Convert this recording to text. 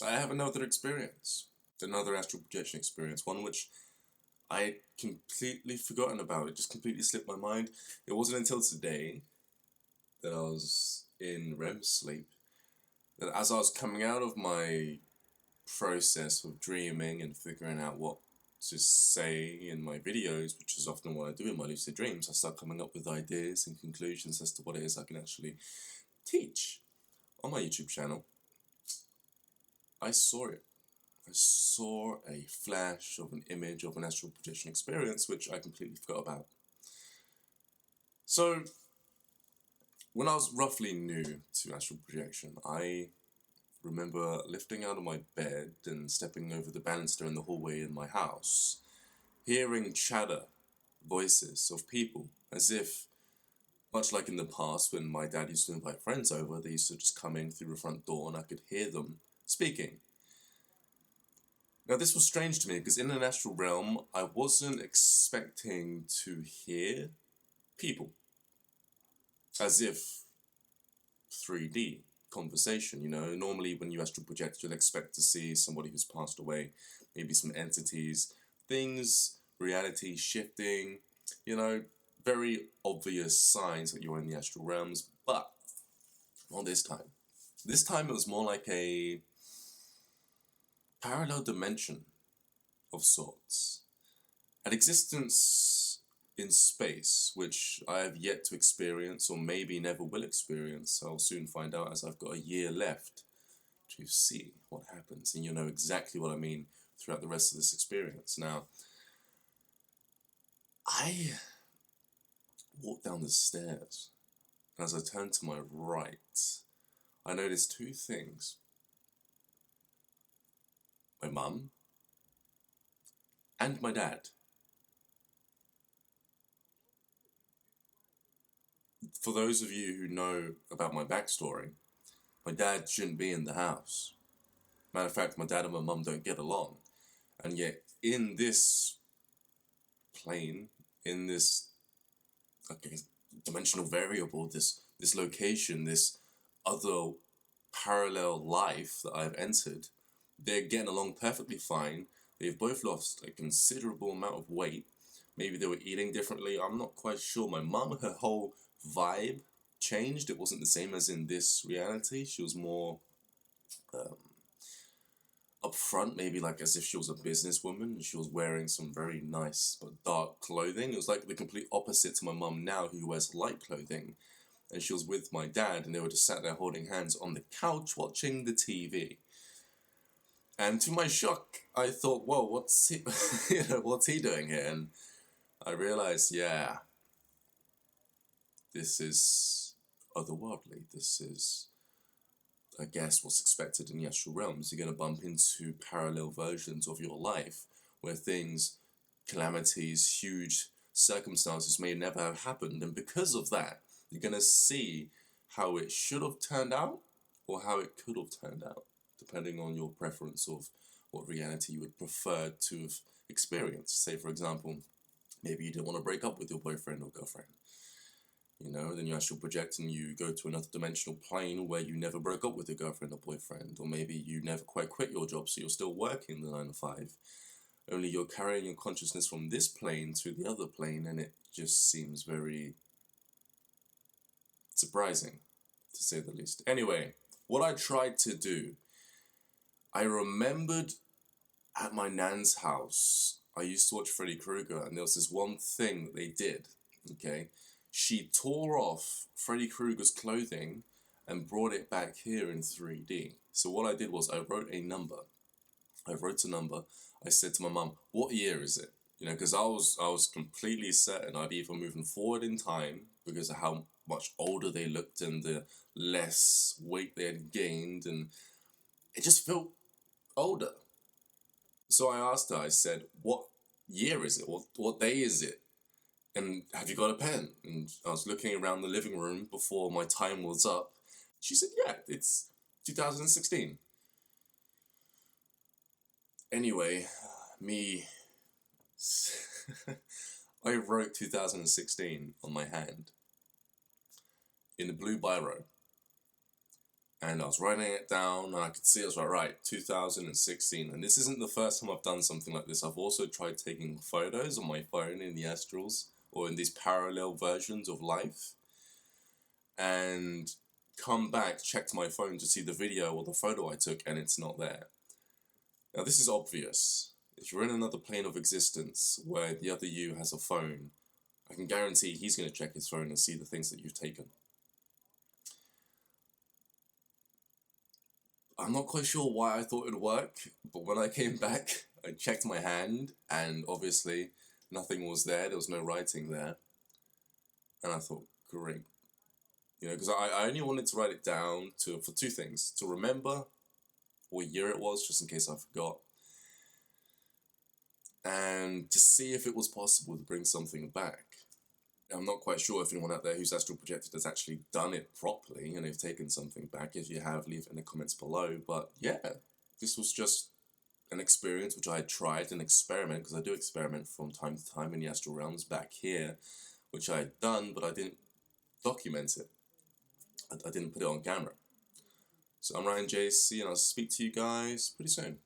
I have another experience, another astral projection experience, one which I completely forgotten about. It just completely slipped my mind. It wasn't until today that I was in REM sleep that as I was coming out of my process of dreaming and figuring out what to say in my videos, which is often what I do in my lucid dreams, I start coming up with ideas and conclusions as to what it is I can actually teach on my YouTube channel. I saw it. I saw a flash of an image of an astral projection experience, which I completely forgot about. So, when I was roughly new to astral projection, I remember lifting out of my bed and stepping over the banister in the hallway in my house, hearing chatter, voices of people, as if, much like in the past when my dad used to invite friends over, they used to just come in through the front door and I could hear them speaking. Now, this was strange to me because in an astral realm, I wasn't expecting to hear people, as if 3D conversation. Normally when you astral project, you'll expect to see somebody who's passed away, maybe some entities, things, reality shifting, you know, very obvious signs that you're in the astral realms, but not this time. This time it was more like a parallel dimension of sorts. An existence in space, which I have yet to experience or maybe never will experience. I'll soon find out as I've got a year left to see what happens, and you'll know exactly what I mean throughout the rest of this experience. Now, I walked down the stairs, and as I turned to my right, I noticed two things. My mum and my dad. For those of you who know about my backstory, my dad shouldn't be in the house. Matter of fact, my dad and my mum don't get along. And yet, in this plane, in this okay, dimensional variable, this location, this other parallel life that I've entered, they're getting along perfectly fine. They've both lost a considerable amount of weight. Maybe they were eating differently. I'm not quite sure. My mum, her whole vibe changed. It wasn't the same as in this reality. She was more upfront, maybe like as if she was a businesswoman and she was wearing some very nice but dark clothing. It was like the complete opposite to my mum now, who wears light clothing. And she was with my dad, and they were just sat there holding hands on the couch watching the TV. And to my shock, I thought, "Whoa, what's he, what's he doing here?" And I realized, yeah, this is otherworldly. This is, I guess, what's expected in the astral realms. You're going to bump into parallel versions of your life where things, calamities, huge circumstances may never have happened. And because of that, you're going to see how it should have turned out or how it could have turned out, depending on your preference of what reality you would prefer to have experienced. Say, for example, maybe you didn't want to break up with your boyfriend or girlfriend. Then you astral project and you go to another dimensional plane where you never broke up with your girlfriend or boyfriend, or maybe you never quite quit your job, so you're still working the 9 to 5. Only you're carrying your consciousness from this plane to the other plane, and it just seems very surprising, to say the least. Anyway, what I tried to do, I remembered at my nan's house, I used to watch Freddy Krueger, and there was this one thing that they did, okay? She tore off Freddy Krueger's clothing and brought it back here in 3D. So what I did was I wrote a number. I wrote a number. I said to my mum, "What year is it?" Because I was completely certain I'd either moving forward in time because of how much older they looked and the less weight they had gained, and it just felt older. So I asked her. I said, "What year is it? What day is it? And have you got a pen?" And I was looking around the living room before my time was up. She said, "Yeah, it's 2016. Anyway, me, I wrote 2016 on my hand in a blue biro. And I was writing it down, and I could see, I was like, right, 2016. And this isn't the first time I've done something like this. I've also tried taking photos on my phone in the astrals, or in these parallel versions of life, and come back, checked my phone to see the video or the photo I took, and it's not there. Now, this is obvious. If you're in another plane of existence where the other you has a phone, I can guarantee he's going to check his phone and see the things that you've taken. I'm not quite sure why I thought it would work, but when I came back, I checked my hand, and obviously nothing was there. There was no writing there. And I thought, great. You know, because I only wanted to write it down for two things. To remember what year it was, just in case I forgot. And to see if it was possible to bring something back. I'm not quite sure if anyone out there who's astral projected has actually done it properly and they've taken something back. If you have, leave it in the comments below. But yeah, this was just an experience which I had tried, an experiment, because I do experiment from time to time in the astral realms back here, which I had done, but I didn't document it. I didn't put it on camera. So I'm Ryan JC, and I'll speak to you guys pretty soon.